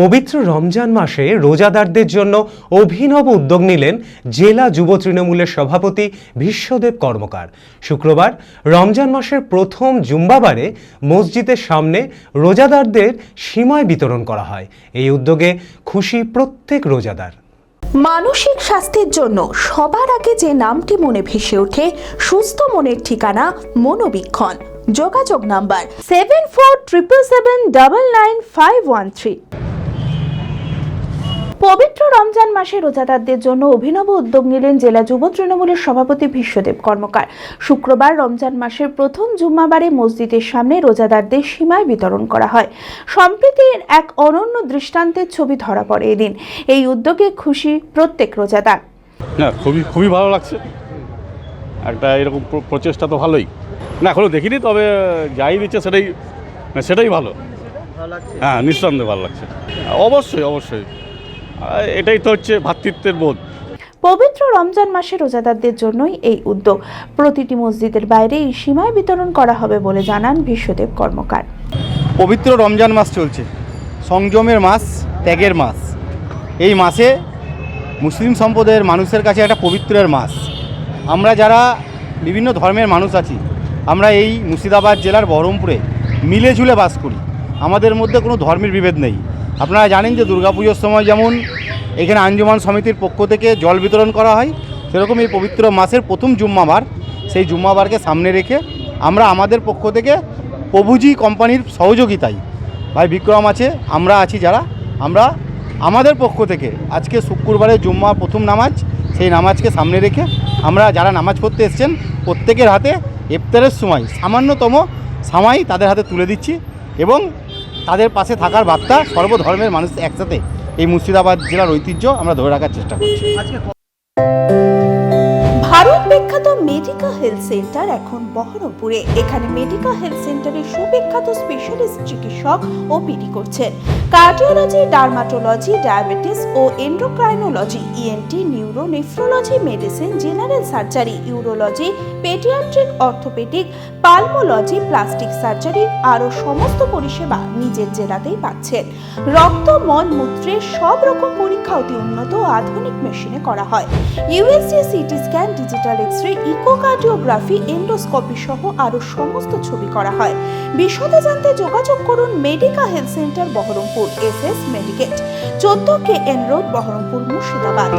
পবিত্র রমজান মাসে রোজাদারদের জন্য অভিনব উদ্যোগ নিলেন জেলা যুব তৃণমূলের সভাপতি বিশ্বদেব কর্মকার। শুক্রবার রমজান মাসের প্রথম জুম্মাবারে মসজিদের সামনে রোজাদারদের সিমাই বিতরণ করা হয়। এই উদ্যোগে খুশি প্রত্যেক রোজাদার। মানসিক স্বাস্থ্যের জন্য সবার আগে যে নামটি মনে ভেসে ওঠে, সুস্থ মনের ঠিকানা মনোবীক্ষণ। যোগাযোগ নাম্বার 7477799513। পবিত্র রমজান মাসে রোজাদারদের জন্য অভিনব উদ্যোগ নিলেন জেলা যুব তৃণমূলের সভাপতি বিশ্বদেব কর্মকার। শুক্রবার রমজান মাসের প্রথম জুম্মাবারে মসজিদের সামনে রোজাদারদের সিমাই বিতরণ করা হয়। সম্প্রীতির এক অনন্য দৃষ্টান্তের ছবি ধরা পড়ে এদিন। এই উদ্যোগে খুশি প্রত্যেক রোজাদার। না, খুবই ভালো লাগছে। একটা এরকম প্রচেষ্টা তো ভালোই। না, এখনো দেখিনি, তবে যাই দিচ্ছে সেটাই ভালো। হ্যাঁ, নিঃসন্দেহে ভালো লাগছে। অবশ্যই এটাই তো হচ্ছে ভ্রাতৃত্বের বোধ। পবিত্র রমজান মাসে রোজাদারদের জন্যই এই উদ্যোগ। প্রতিটি মসজিদের বাইরে এই সিমাই বিতরণ করা হবে বলে জানান বিশ্বদেব কর্মকার। পবিত্র রমজান মাস চলছে, সংযমের মাস, ত্যাগের মাস। এই মাসে মুসলিম সম্প্রদায়ের মানুষের কাছে একটা পবিত্রের মাস। আমরা যারা বিভিন্ন ধর্মের মানুষ আছি, আমরা এই মুর্শিদাবাদ জেলার বহরমপুরে মিলে ঝুলে বাস করি। আমাদের মধ্যে কোনো ধর্মের বিভেদ নেই। আপনারা জানেন যে দুর্গাপুজোর সময় যেমন এখানে আঞ্জুমান সমিতির পক্ষ থেকে জল বিতরণ করা হয়, সেরকম এই পবিত্র মাসের প্রথম জুম্মাবার, সেই জুম্মাবারকে সামনে রেখে আমরা আমাদের পক্ষ থেকে প্রভুজি কোম্পানির সহযোগিতায় ভাই বিক্রম আছে, আমরা আছি যারা, আমরা আমাদের পক্ষ থেকে আজকে শুক্রবারে জুম্মা প্রথম নামাজ, সেই নামাজকে সামনে রেখে আমরা যারা নামাজ পড়তে এসছেন প্রত্যেকের হাতে ইফতারের সময় সামান্যতম সামাই তাদের হাতে তুলে দিচ্ছি এবং তাদের পাশে থাকার বার্তা সর্বধর্মের মানুষ একসাথে এই মুর্শিদাবাদ জেলার ঐতিহ্য আমরা ধরে রাখার চেষ্টা করছি। ভারত বিখ্যাত মেডিকা হেলথ সেন্টার এখন বহরমপুরে। এখানে মেডিকা হেলথ সেন্টারে সুবিখ্যাত স্পেশালিস্ট চিকিৎসক ওপিডি করছেন। কার্ডিওলজি, ডার্মাটোলজি, ডায়াবেটিস ও endocrinology, ENT, neuro, nephrology, medicine, general surgery, urology, paediatric, orthopaedic, pulmonology, plastic surgery আরও সমস্ত পরিষেবা নিজের জেলাতেই পাচ্ছেন। রক্ত, মল, মূত্রের সব রকম পরীক্ষা অতি উন্নত ও আধুনিক মেশিনে করা হয়। USG, CT scan, digital x-ray, echocardiography, endoscopy সহ আরও সমস্ত ছবি করা হয়। বিশদে জানতে যোগাযোগ করুন Medica health centre Berhampore, SS Medicate, 14 KN road, Berhampore, Murshidabad.